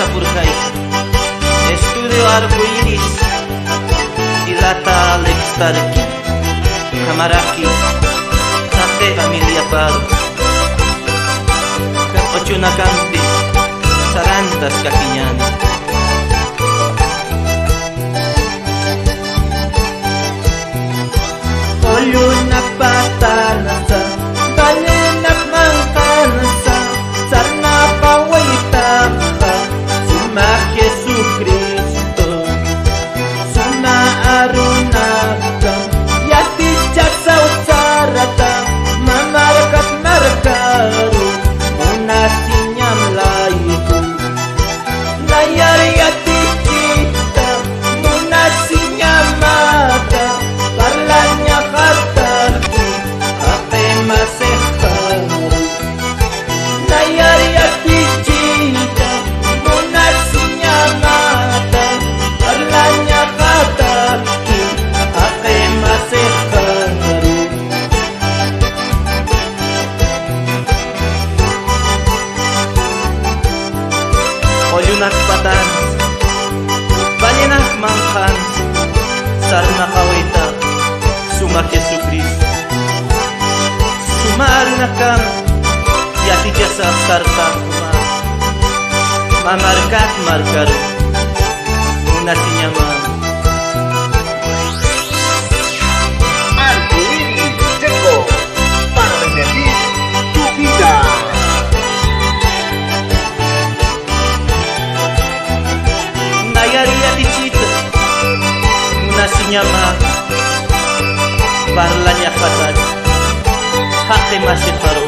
pasapurkay Estudio Arcoiris Ilata Lextarki Kamaraki Kate Familia Paro Kapochunakampi Sarantas Kakiñani Oyuna patanasa Balinak mangkanasa Sarna pawaitaka Suma Jesucristo Suma arunaka Yati jaksa utsarata Mamarakat marakaru Munasinyam laiku Layar yati cita Munasinyam mata Parlanya kataku Ape masehkaru Layar yati cita Munasinya mata Parlanya kataku Ape masehkaru Oyunak patan Banyanak mangkan Sarna kawaita Suma Jesucristo Suma arunakam Yati jasa sarta kuma Mamarkat markaru Munasinya mama Arcoiris llegó para bendecir tu vida. Nayari yati cita Munasinya mama Parlanya fatal Hake masih haru